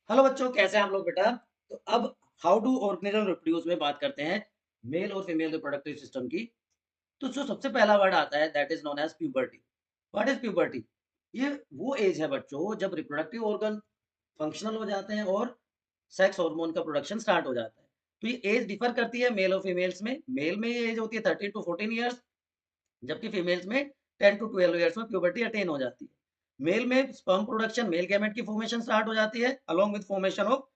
Hello बच्चों, कैसे हैं आप लोग बेटा। तो अब हाउ डू ऑर्गेनिज्म रिप्रोड्यूस में बात करते हैं मेल और फीमेल रिप्रोडक्टिव सिस्टम की। तो जो सबसे पहला वर्ड आता है that is known as puberty. What is puberty? ये वो एज है बच्चों जब रिप्रोडक्टिव ऑर्गन फंक्शनल हो जाते हैं और सेक्स हार्मोन का प्रोडक्शन स्टार्ट हो जाता है। तो ये एज डिफर करती है मेल और फीमेल्स में। मेल में ये एज होती है 13 to 14 ईयर्स, जबकि फीमेल्स में 10 to 12 ईयर्स में प्यूबर्टी अटेन हो जाती है। मेल में स्पर्म प्रोडक्शन, मेल गैमेट की फॉर्मेशन स्टार्ट हो जाती है along with formation of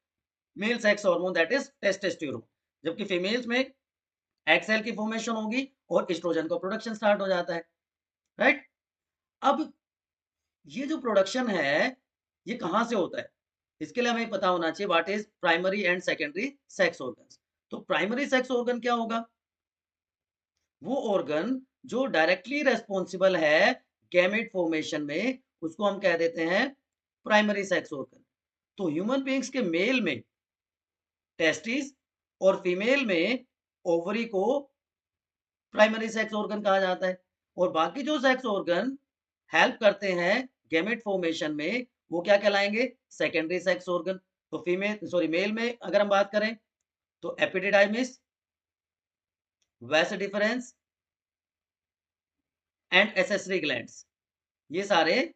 male sex hormone that is testosterone, जबकि फीमेल्स में एग सेल की फॉर्मेशन होगी और एस्ट्रोजन का प्रोडक्शन स्टार्ट हो जाता है। राइट। अब ये जो प्रोडक्शन है ये कहाँ से होता है, इसके लिए हमें पता होना चाहिए what is primary and secondary sex organs. तो प्राइमरी सेक्स ऑर्गन क्या होगा? वो ऑर्गन जो डायरेक्टली रेस्पॉन्सिबल है गैमेट फॉर्मेशन में, उसको हम कह देते हैं प्राइमरी सेक्स ऑर्गन। तो ह्यूमन बींग्स के मेल में टेस्टिस और फीमेल में ओवरी को प्राइमरी सेक्स ऑर्गन कहा जाता है। और बाकी जो सेक्स ऑर्गन हेल्प करते हैं गैमेट फॉर्मेशन में वो क्या कहलाएंगे? Secondary sex organ. तो फीमेल सॉरी मेल में अगर हम बात करें तो एपिडिडाइमिस, वेस डिफरेंस एंड एसेसरी ग्लैंड्स, ये सारे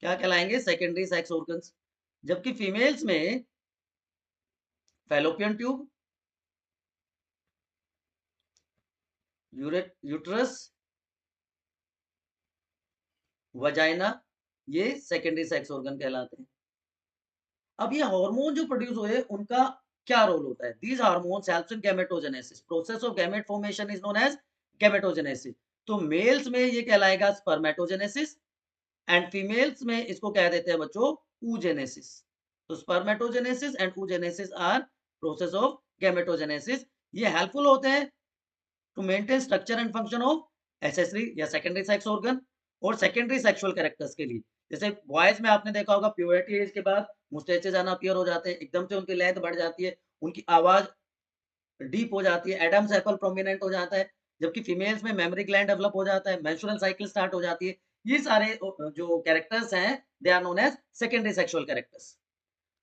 क्या कहलाएंगे? Secondary sex organs. जबकि फीमेल्स में फैलोपियन ट्यूब, यूट्रस, वजाइना, ये सेकेंडरी सेक्स ऑर्गन कहलाते हैं। अब ये हार्मोन जो प्रोड्यूस हुए उनका क्या रोल होता है? These hormones helps in gametogenesis, process of gamete formation is known as gametogenesis. तो मेल्स में ये कहलाएगा स्पर्मेटोजेनेसिस एंड फीमेल्स में इसको कह देते हैं बच्चों oogenesis। तो spermatogenesis and oogenesis are process of gametogenesis. ये हेल्पफुल होते हैं to maintain structure and function of accessory या सेकेंडरी सेक्स ऑर्गन और सेकेंडरी सेक्सुअल कैरेक्टर्स के लिए। जैसे बॉयज में आपने देखा होगा प्यूबर्टी एज के बाद मुस्टेचेस आना अपीयर हो जाते हैं, एकदम से उनकी लेंथ बढ़ जाती है, उनकी आवाज डीप हो जाती है, एडम्स एप्पल प्रोमिनेंट हो जाता है। जबकि फीमेल्स में मेमोरी ग्लैंड डेवलप हो जाता है, मेंस्ट्रुअल साइकिल स्टार्ट हो जाती है। ये सारे जो कैरेक्टर्स हैं they are known as secondary sexual characters.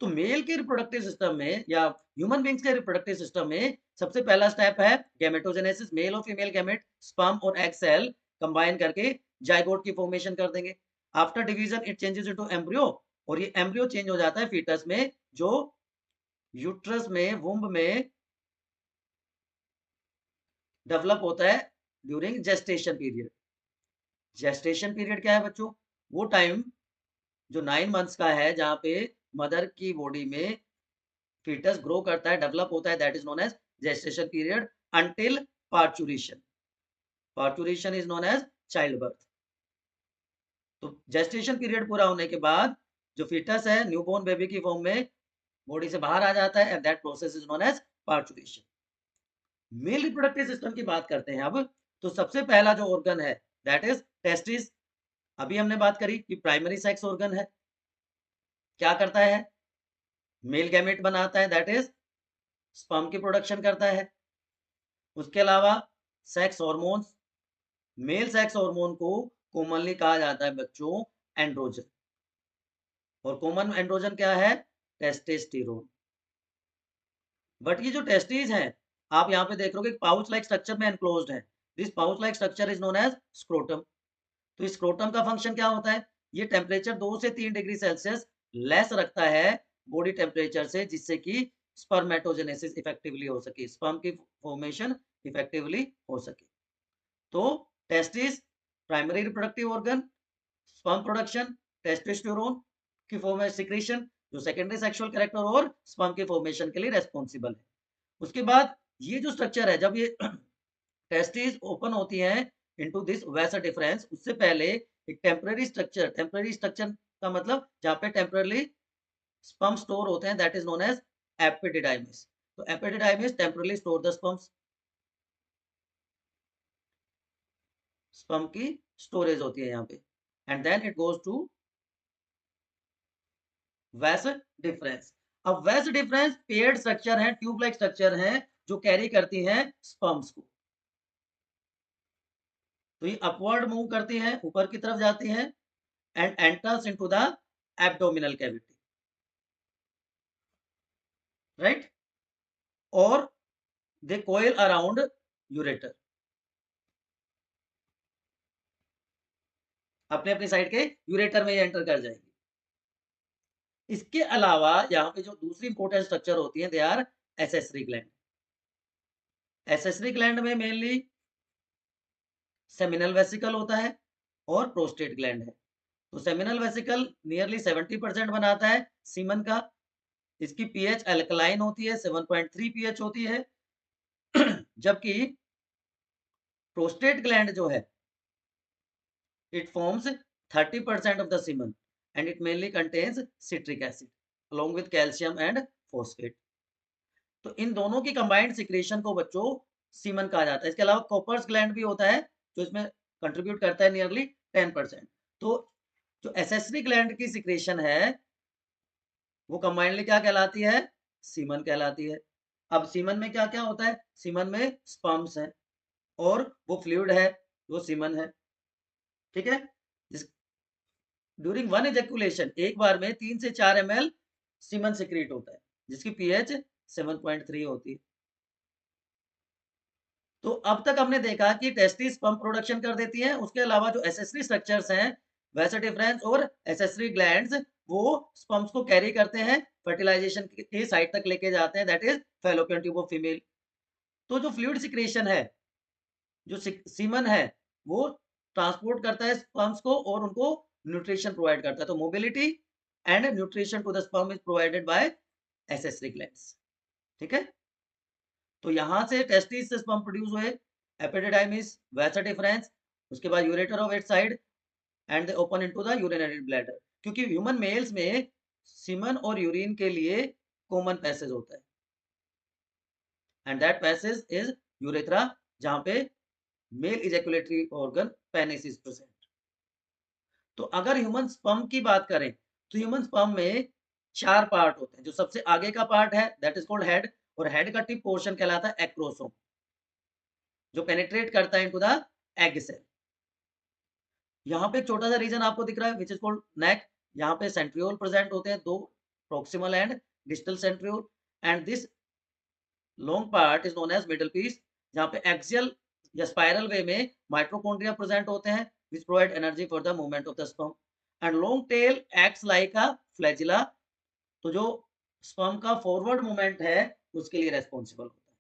तो मेल के रिप्रोडक्टिव सिस्टम में या ह्यूमन बींग्स के रिप्रोडक्टिव सिस्टम में सबसे पहला स्टेप है गैमेटोजेनेसिस। मेल और फीमेल गैमेट स्पर्म और एग सेल कंबाइन करके जाइगोट की फॉर्मेशन कर देंगे। After division it changes into embryo, और ये एम्ब्रियो चेंज हो जाता है फीटस में, जो यूट्रस में वुम्ब में डेवलप होता है during gestation period. Gestation period क्या है बच्चों? वो टाइम जो 9 मंथ्स का है जहाँ पे मदर की बॉडी में फीटस ग्रो करता है, डेवलप होता है, that is known as gestation period until parturition. Parturition is known as child birth. तो जेस्टेशन पीरियड पूरा होने के बाद जो फीटस है न्यूबॉर्न बेबी की फॉर्म में बॉडी से बाहर आ जाता है and that process is known as parturition. Male reproductive system की बात करते हैं अब। तो सबसे पहला जो ऑर्गन है दैट इज टेस्टिस। अभी हमने बात करी कि प्राइमरी सेक्स ऑर्गन है, क्या करता है? मेल गैमेट बनाता है दैट इज स्पर्म की प्रोडक्शन करता है। उसके अलावा sex hormones, male sex hormone को कॉमनली कहा जाता है बच्चों एंड्रोजन। और कॉमन एंड्रोजन क्या है? टेस्टोस्टेरोन। बट ये जो टेस्टिस हैं, आप यहाँ पे देख रहे हो पाउच लाइक स्ट्रक्चर में एनक्लोज्ड है। This pouch like structure is known as scrotum. तो इस स्क्रोटम का फंक्शन क्या होता है? ये टेम्परेचर 2 से 3 डिग्री सेल्सियस लेस रखता है बॉडी टेम्परेचर से, जिससे कि स्पर्मेटोजेनेसिस इफेक्टिवली हो सके, स्पर्म की फॉर्मेशन इफेक्टिवली हो सके। तो testis primary reproductive organ, sperm production, testosterone की फॉर्म सिक्रेशन जो सेकेंडरी सेक्सुअल कैरेक्टर और स्पर्म के फॉर्मेशन के लिए रेस्पॉन्सिबल है। उसके बाद ये जो स्ट्रक्चर है जब ये टेस्टिस ओपन होती हैं इनटू दिस वैसा डिफरेंस, उससे पहले एक टेम्पररी स्ट्रक्चर का मतलब जहाँ पे टेम्पररी स्पर्म स्टोर होते हैं that is known as epididymis. तो epididymis temporarily store the sperms, sperm की स्टोरेज होती है यहाँ पे, and then it goes to vas deferens. अब वैस डिफरेंस पेयर्ड स्ट्रक्चर है, ट्यूब लाइक स्ट्रक्चर है जो कैरी करती हैं स्पर्म्स को। तो ये अपवर्ड मूव करती हैं, ऊपर की तरफ जाती हैं and enters into the abdominal cavity. Right, और दे कोयल अराउंड यूरेटर, अपने अपनी साइड के यूरेटर में ये एंटर कर जाएगी। इसके अलावा यहाँ पे जो दूसरी इंपॉर्टेंट स्ट्रक्चर होती है, they are accessory gland. Accessory gland में मेनली सेमिनल वेसिकल होता है और प्रोस्टेट ग्लैंड है। तो सेमिनल वेसिकल नियरली 70% बनाता है सीमन का। इसकी पीएच अल्कलाइन होती है, 7.3 पीएच होती है। जबकि प्रोस्टेट ग्लैंड जो है, it forms 30% of the semen and it mainly contains citric acid along with calcium and phosphate. तो इन दोनों की कंबाइंड सिक्रेशन को बच्चों सीमन कहा जाता है। इसके अलावा कॉपर्स ग्लैंड भी होता है जो इसमें कंट्रीब्यूट करता है नियरली 10%। तो जो एसेसरी ग्लैंड की सिक्रेशन है वो कंबाइंडली क्या कहलाती है? सीमन कहलाती है। अब सीमन में क्या क्या होता है? सीमन में स्पर्म्स है और वो फ्लूइड है, वो सीमन है। ठीक है, ड्यूरिंग वन इजेकुलेशन एक बार में 3 से 4 ml सीमन सिक्रीट होता है जिसकी पीएच 7.3 होती है। तो अब तक हमने देखा कि टेस्टिस पंप प्रोडक्शन कर देती है, उसके अलावा जो एसेसरी स्ट्रक्चर्स हैं वैसा डिफरेंस और एसेसरी ग्लैंड्स वो स्पम्प्स को कैरी करते हैं, फर्टिलाइजेशन की साइड तक लेके जाते हैं, that is fallopian tube of female. तो जो फ्लूइड सिक्रेशन है, जो सीमन है, वो ट्रांसपोर्ट करता है स्पर्म्स को और उनको न्यूट्रिशन प्रोवाइड करता है। तो mobility and nutrition to the sperm is provided by accessory glands. ठीक है, तो यहां से टेस्टिस से स्पर्म प्रोड्यूस हुए, एपिडिडाइमिस, वैसा डिफरेंस, उसके बाद ureter of it side and they open into the urinary bladder. क्योंकि ह्यूमन मेल्स में सीमन और यूरिन के लिए कॉमन पैसेज होता है and that passage is urethra, जहां पे male ejaculatory organ penis is present. तो अगर ह्यूमन स्पर्म की बात करें तो ह्यूमन स्पर्म में 4 पार्ट होते हैं। जो सबसे आगे का पार्ट है दैट इज कॉल्ड हेड, और हेड का टिप पोर्शन कहलाता है एक्रोसोम, जो पेनिट्रेट करता है इनटू द एग सेल। यहाँ पे एक छोटा सा रीजन आपको दिख रहा है विच इज कॉल्ड नेक। यहाँ पे सेंट्रियोल प्रेजेंट होते हैं, 2 proximal and distal centriole, and this long part is known as middle piece, जहाँ पे एक्सियल या स्पाइरल वे में माइटोकॉन्ड्रिया प्रेजेंट होते हैं which provide energy for the movement of the sperm, and long tail acts like a flagella. तो जो sperm का forward movement है उसके लिए रेस्पॉन्सिबल होता है।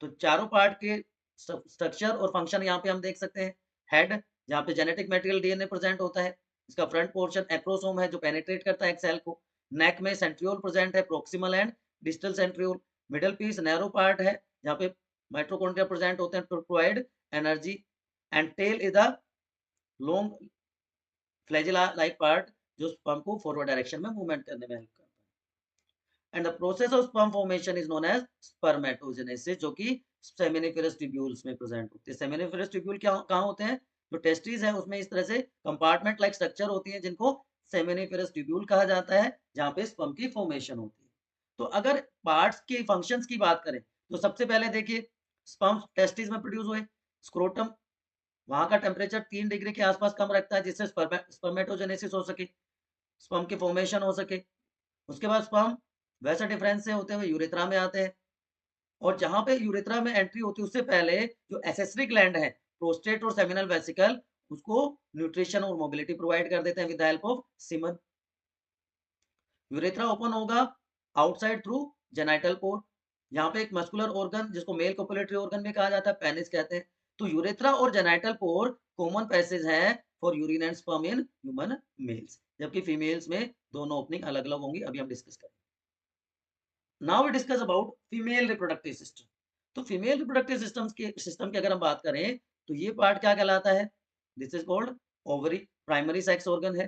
तो चारों पार्ट के स्ट्रक्चर और फंक्शन यहाँ पे हम देख सकते हैं। हेड, जहाँ पे जेनेटिक मटेरियल डीएनए प्रेजेंट होता है, इसका फ्रंट पोर्शन एक्रोसोम है जो पेनिट्रेट करता है एक सेल को। नेक में सेंट्रियोल प्रेजेंट है, proximal and distal centriole. Middle piece narrow part है जहाँ पे माइटोकॉन्ड्रिया प्रेजेंट होते हैं to provide energy, and tail is the long flagella like part जो स्पर्म को फॉरवर्ड डायरेक्शन में मूवमेंट करने में हेल्प करता है। And the process of sperm formation is known as spermatogenesis, जो कि सेमिनिफेरस ट्यूब्यूल्स में प्रेजेंट होते हैं। सेमिनिफेरस ट्यूब्यूल क्या कहाँ होते हैं? जो टेस्टिस है उसमें इस तरह से कंपार्टमेंट लाइक स्ट्रक्चर होती है जिनको सेमिनिफेरस ट्यूब्यूल कहा जाता है, जहाँ पे स्पर्म की फॉर्मेशन होती है। तो अगर पार्ट्स की फंक्शंस की बात करें तो सबसे पहले देखिए स्पर्म टेस्टिस में प्रोड्यूस हुए, स्क्रोटम वहां का टेम्परेचर 3 डिग्री के आसपास कम रखता है जिससे स्पर्मेटोजेनेसिस हो सके, स्पर्म की फॉर्मेशन हो सके। उसके बाद स्पर्म वैसा डिफरेंस से होते हुए यूरेथ्रा में आते हैं, और जहां पे यूरेथ्रा में एंट्री होती है उससे पहले जो एसेसरी ग्लैंड है, प्रोस्टेट और सेमिनल वेसिकल, उसको न्यूट्रिशन और मोबिलिटी प्रोवाइड कर देते हैं with the help of semen. Urethra open होगा आउटसाइड थ्रू जेनाइटल पोर। यहाँ पे एक मस्कुलर ऑर्गन जिसको मेल कोपुलेटरी ऑर्गन भी कहा जाता है, पेनिस कहते हैं। तो यूरेथ्रा और जेनाइटल पोर कॉमन पैसेज है for urine and sperm in human mails, जबकि फीमेल्स में दोनों ओपनिंग अलग अलग होंगी, अभी हम डिस्कस करेंगे। Now we discuss about female reproductive system. तो फीमेल रिप्रोडक्टिव सिस्टम की अगर हम बात करें तो ये पार्ट क्या कहलाता है? This is called ovary, primary sex organ है।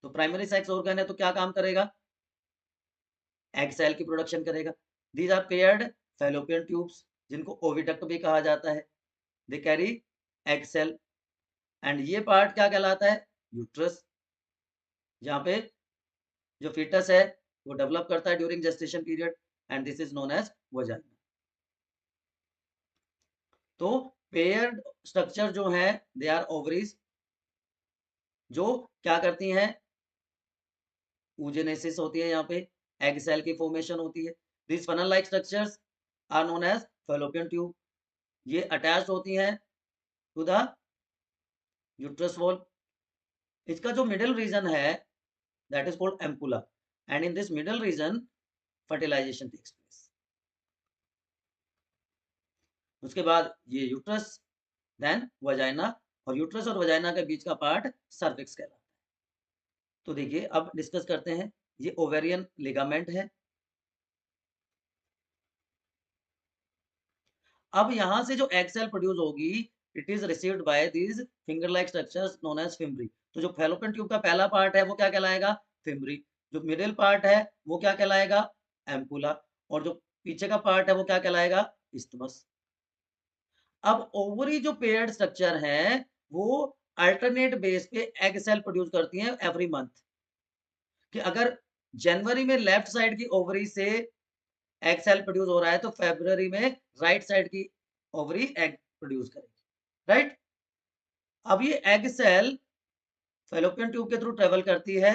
तो प्राइमरी सेक्स ऑर्गन है तो क्या काम करेगा? एग सेल की प्रोडक्शन करेगा। These are paired fallopian tubes जिनको ओविडक्ट भी कहा जाता है, they carry egg cell. And ये पार्ट क्या कहलाता है? यूट्रस, जहाँ पे जो फीटस है वो डेवलप करता है during gestation period, and this is known as vagina. तो पेयर्ड स्ट्रक्चर जो है दे आर ओवरीज, जो क्या करती हैं? oogenesis होती है, यहाँ पे एग सेल की फॉर्मेशन होती है। This funnel like structures are known as fallopian tube. ये अटैच होती हैं टू द यूट्रस वॉल। इसका जो मिडिल रीजन है that is called ampulla, and in this middle region fertilisation takes place. उसके बाद ये यूट्रस, देन वजाइना, और यूट्रस और वजाइना के बीच का पार्ट सर्विक्स कहलाता है। तो देखिए अब डिस्कस करते हैं, ये ओवेरियन लिगामेंट है। अब यहां से जो एग सेल प्रोड्यूस होगी, it is received by these finger like structures known as fimbriae. तो जो फैलोपियन ट्यूब का पहला पार्ट है वो क्या कहलाएगा? फिम्बरी। जो मिडिल पार्ट है वो क्या कहलाएगा? एम्पुला। और जो पीछे का पार्ट है वो क्या कहलाएगा? इस्थमस। अब ओवरी जो पेयर्ड स्ट्रक्चर है वो अल्टरनेट बेस पे एग सेल प्रोड्यूस करती हैं एवरी मंथ। कि अगर जनवरी में लेफ्ट साइड की ओवरी से एग सेल प्रोड्यूस हो रहा है तो फरवरी में राइट साइड की ओवरी एग प्रोड्यूस करेगी, राइट। अब ये एग सेल फेलोपियन ट्यूब के थ्रू ट्रेवल करती है,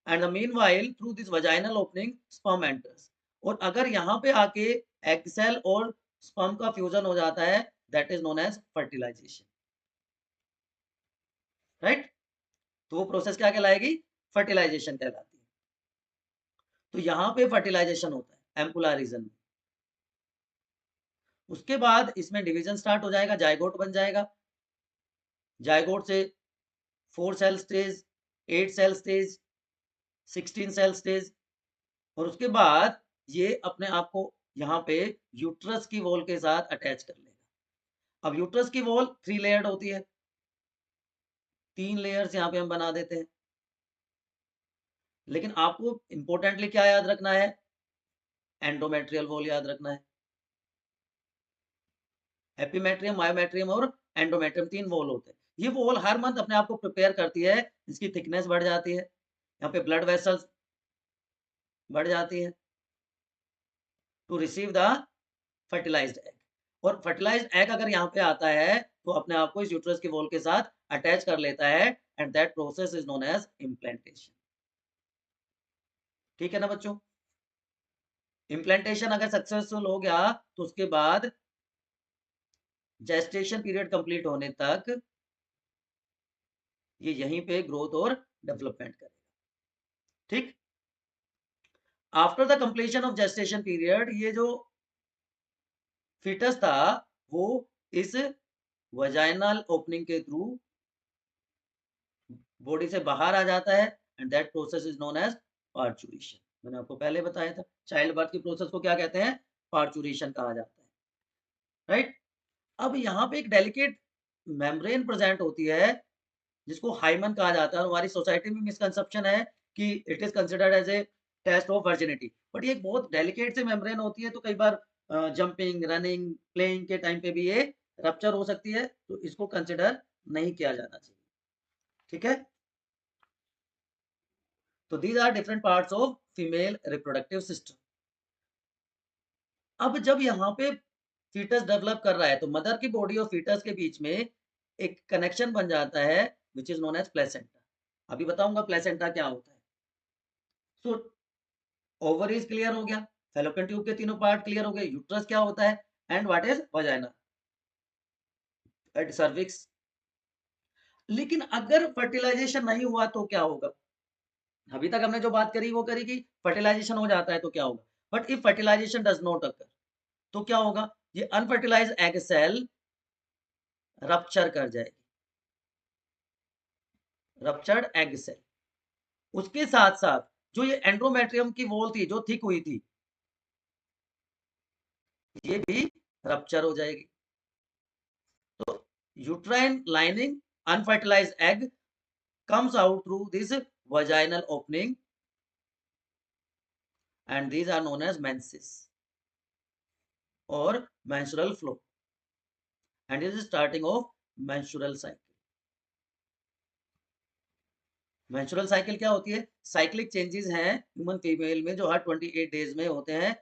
and the meanwhile through this vaginal opening sperm enters. और अगर यहाँ पे आके एग सेल और स्पर्म का फ्यूजन हो जाता है, that is known as fertilisation, right. तो वो प्रोसेस क्या कहलाएगी? फर्टिलाइजेशन कहलाती है। तो यहाँ पे फर्टिलाइजेशन होता है एम्पुलर रीजन में। उसके बाद इसमें डिवीजन स्टार्ट हो जाएगा, जायगोट बन जाएगा। जायगोट से 4 cell stage, 8 cell stage, 16 cell stage, और उसके बाद ये अपने आप को यहाँ पे यूट्रस की वॉल के साथ अटैच कर लेगा। अब यूट्रस की वॉल 3 लेयर्ड होती है, 3 लेयर्स यहाँ पे हम बना देते हैं। लेकिन आपको इंपॉर्टेंटली क्या याद रखना है? एंडोमेट्रियल वॉल याद रखना है। एपिमेट्रियम, मायोमेट्रियम और एंडोमेट्रियम 3 वॉल होते हैं। ये वॉल हर मंथ अपने आप को प्रिपेयर करती है, इसकी थिकनेस बढ़ जाती है, यहाँ पे ब्लड वेसल्स बढ़ जाती है to receive the fertilised egg. और फर्टिलाइज्ड एग अगर यहाँ पे आता है तो अपने आप को इस यूट्रस के वॉल के साथ अटैच कर लेता है, and that process is known as implantation. ठीक है ना बच्चों? इम्प्लांटेशन अगर सक्सेसफुल हो गया तो उसके बाद जेस्टेशन पीरियड कंप्लीट होने तक ये यहीं पे ग्रोथ और डेवलपमेंट करेगा। ठीक। After the completion of gestation period ये जो फीटस था वो इस वजाइनल ओपनिंग के थ्रू बॉडी से बाहर आ जाता है, and that process is known as parturition. मैंने आपको पहले बताया था चाइल्ड बर्थ की प्रोसेस को क्या कहते हैं? पार्चुरेशन कहा जाता है, राइट। अब यहाँ पे एक डेलिकेट मेम्ब्रेन प्रेजेंट होती है जिसको हाइमन कहा जाता है, और हमारी सोसाइटी में मिसकंसेप्शन है कि it is considered as a test of virginity, but ये एक बहुत डेलिकेट से मेम्ब्रेन होती है, तो कई बार जंपिंग, रनिंग, प्लेइंग के टाइम पे भी ये रप्चर हो सकती है, तो इसको कंसिडर नहीं किया जाना चाहिए। ठीक है। तो these are different parts of female reproductive system. अब जब यहाँ पे फीटस डेवलप कर रहा है तो मदर की बॉडी और फीटस के बीच में एक कनेक्शन बन जाता है which is known as placenta. अभी बताऊंगा प्लेसेंटा क्या होता है। सो ओवरीज क्लियर हो गया, फैलोपियन ट्यूब के तीनों पार्ट क्लियर हो गए, यूट्रस क्या होता है, and what is vagina at cervix. लेकिन अगर फर्टिलाइजेशन नहीं हुआ तो क्या होगा? अभी तक हमने जो बात करी वो करी कि फर्टिलाइजेशन हो जाता है तो क्या होगा, but if fertilisation does not occur तो क्या होगा? ये अनफर्टिलाइज्ड एग सेल रप्चर कर जाएगी, रप्चर्ड एग सेल। उसके साथ साथ जो ये एंड्रोमेट्रियम की वॉल थी जो थिक हुई थी, ये भी रप्चर हो जाएगी। तो uterine lining unfertilised egg comes out through this vaginal opening, and these are known as menses or menstrual flow, and it is starting of menstrual cycle. menstrual cycle क्या होती है? साइक्लिक चेंजेस हैं human female में जो हर 28 days में होते हैं,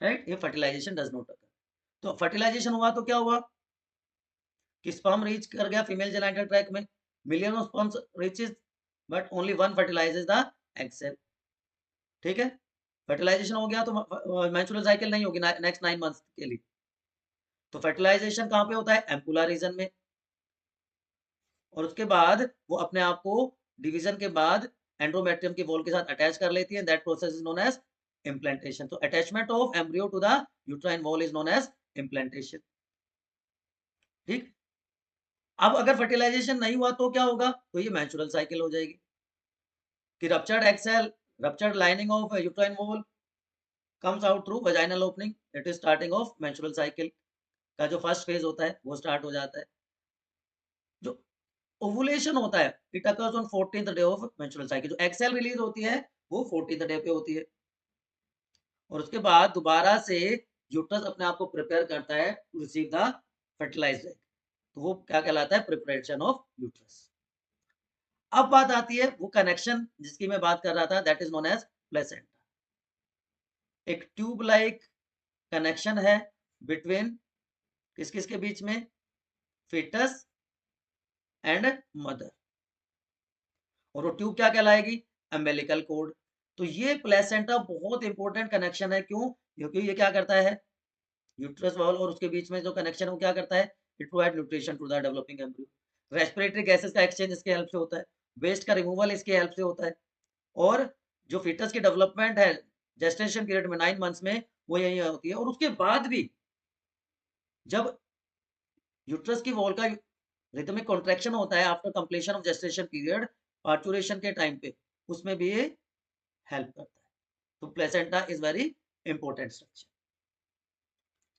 right. ये फर्टिलाइजेशन डज नॉट अकर। तो फर्टिलाइजेशन हुआ तो क्या हुआ कि स्पर्म रीच कर गया फीमेल जेनिटल ट्रैक्ट में, million of sperms reaches, but only one fertilises the egg cell. ठीक है। फर्टिलाइजेशन हो गया तो मेंस्ट्रुअल साइकिल नहीं होगी नेक्स्ट 9 मंथ्स के लिए। तो फर्टिलाइजेशन कहाँ पे होता है? एम्पुला रीजन में। और उसके बाद वो अपने आप को डिवीजन के बाद एंडोमेट्रियम की वॉल के साथ अटैच कर लेती है। That process is known as implantation. तो attachment of embryo to the uterine wall is known as implantation. ठीक। अब अगर फर्टिलाइजेशन नहीं हुआ तो क्या होगा? तो ये मेंस्ट्रुअल साइकिल हो जाएगी कि ruptured egg cell, ruptured lining of uterine wall comes out through vaginal opening. It is starting of menstrual cycle का जो फर्स्ट फेज होता है वो स्टार्ट हो जाता है। जो ओवुलेशन होता है it occurs on 14th day of menstrual cycle. जो एग सेल रिलीज होती है वो 14th डे पे होती है। और उसके बाद दोबारा से यूट्रस अपने आप को प्रिपेयर करता है to receive the fertilised egg. तो वो क्या कहलाता है? Preparation of uterus. अब बात आती है वो कनेक्शन जिसकी मैं बात कर रहा था, that is known as placenta. एक ट्यूब लाइक कनेक्शन है बिटवीन किस किस के बीच में? fetus and mother. और वो ट्यूब क्या कहलाएगी? Umbilical cord. तो ये प्लेसेंटा बहुत इंपॉर्टेंट कनेक्शन है। क्यों? क्योंकि ये क्या करता है? यूट्रस वॉल और उसके बीच में जो कनेक्शन है वो क्या करता है? It provide nutrition to the developing embryo. Respiratory gases का एक्सचेंज इसके हेल्प से होता है। वेस्ट का रिमूवल इसके हेल्प से होता है। और जो फीटस की डेवलपमेंट है जेस्टेशन पीरियड में 9 मंथ्स में वो यही होती है। और उसके बाद भी जब यूट्रस की वॉल का रिदमिक कॉन्ट्रैक्शन होता है after completion of gestation period, parturition के टाइम पे, उसमें भी ये हेल्प करता है। तो placenta is very important structure.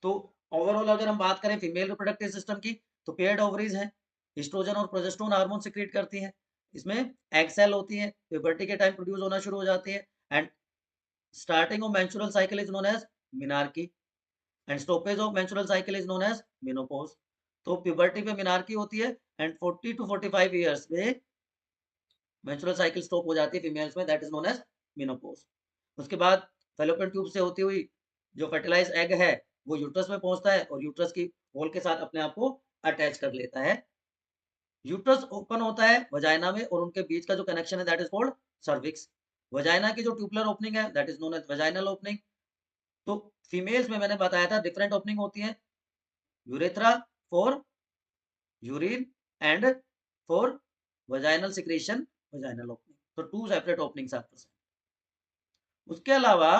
तो ओवरऑल अगर हम बात करें फीमेल रिप्रोडक्टिव सिस्टम की, तो पेयर्ड ओवरीज हैं, एस्ट्रोजन और प्रोजेस्टेरोन हार्मोन सिक्रीट करती हैं। इसमें एग सेल होती है, प्यूबर्टी के टाइम प्रोड्यूस होना शुरू हो जाती है। And starting of menstrual cycle is known as menarche and stoppage of menstrual cycle is known as menopause. तो प्यूबर्टी पे मिनार्की होती है एंड 40 टू 45 इयर्स में मेंस्ट्रुअल साइकिल स्टॉप हो जाती है फीमेल्स में, that is known as menopause. उसके बाद फैलोपियन ट्यूब से होती हुई जो फर्टिलाइज्ड एग है वो यूट्रस में पहुंचता है और यूट्रस की होल के साथ अपने आप को अटैच कर लेता है। यूट्रस ओपन होता है वजाइना में और उनके बीच का जो कनेक्शन है that is called cervix. Vagina की जो ट्यूबुलर ओपनिंग है that is known as vaginal opening. तो फीमेल्स में मैंने बताया था डिफरेंट ओपनिंग होती है, urethra for urine and for vaginal secretion, vaginal opening. तो two separate openings are present. उसके अलावा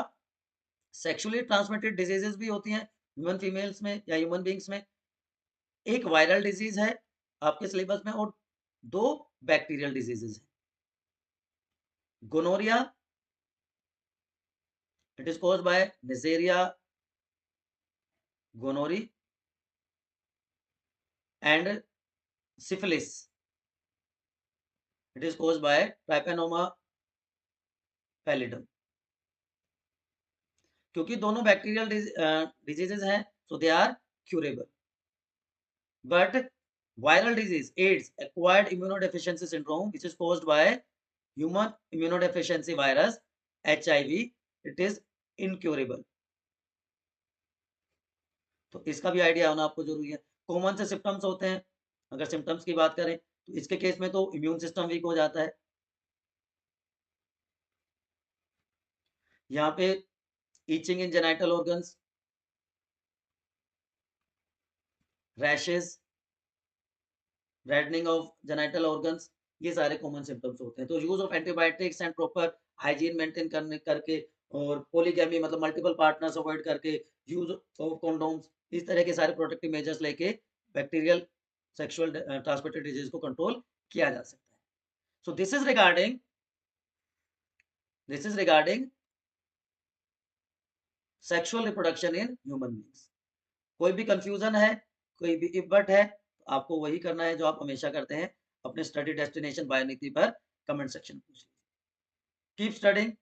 सेक्सुअली ट्रांसमिटेड डिजीजेस भी होती हैं ह्यूमन फीमेल्स में या ह्यूमन बींग्स में। एक वायरल डिजीज है आपके सिलेबस में और दो बैक्टीरियल डिजीजेस हैं। Gonorrhoea, it is caused by Neisseria gonorrhoeae and syphilis, it is caused by Treponema pallidum. क्योंकि दोनों बैक्टीरियल डिजीजेस हैं so they are curable. But viral disease AIDS, acquired immunodeficiency syndrome, which is caused by human immunodeficiency virus HIV, it is incurable। तो इसका भी idea होना आपको जरूरी है। कॉमन से सिम्टम्स होते हैं, अगर सिम्टम्स की बात करें तो इसके केस में तो इम्यून सिस्टम वीक हो जाता है। यहाँ पे itching in genital organs, rashes, reddening of genital organs, ये सारे कॉमन सिम्टम्स होते हैं। तो use of antibiotics and proper hygiene maintain करने करके और पॉलीगैमी मतलब मल्टीपल पार्टनर्स अवॉइड करके, यूज ऑफ कॉन्डोम्स, इस तरह के सारे प्रोटेक्टिव मेजर्स लेके बैक्टीरियल सेक्सुअल ट्रांसमिटेड डिजीज को कंट्रोल किया जा सकता है। So this is regarding sexual reproduction in human beings. कोई भी कंफ्यूजन है, कोई भी इफर्ट है, तो आपको वही करना है जो आप हमेशा करते हैं अपने स्टडी डेस्टिनेशन बायोनीति पर कमेंट सेक्शन पूछिए। Keep studying.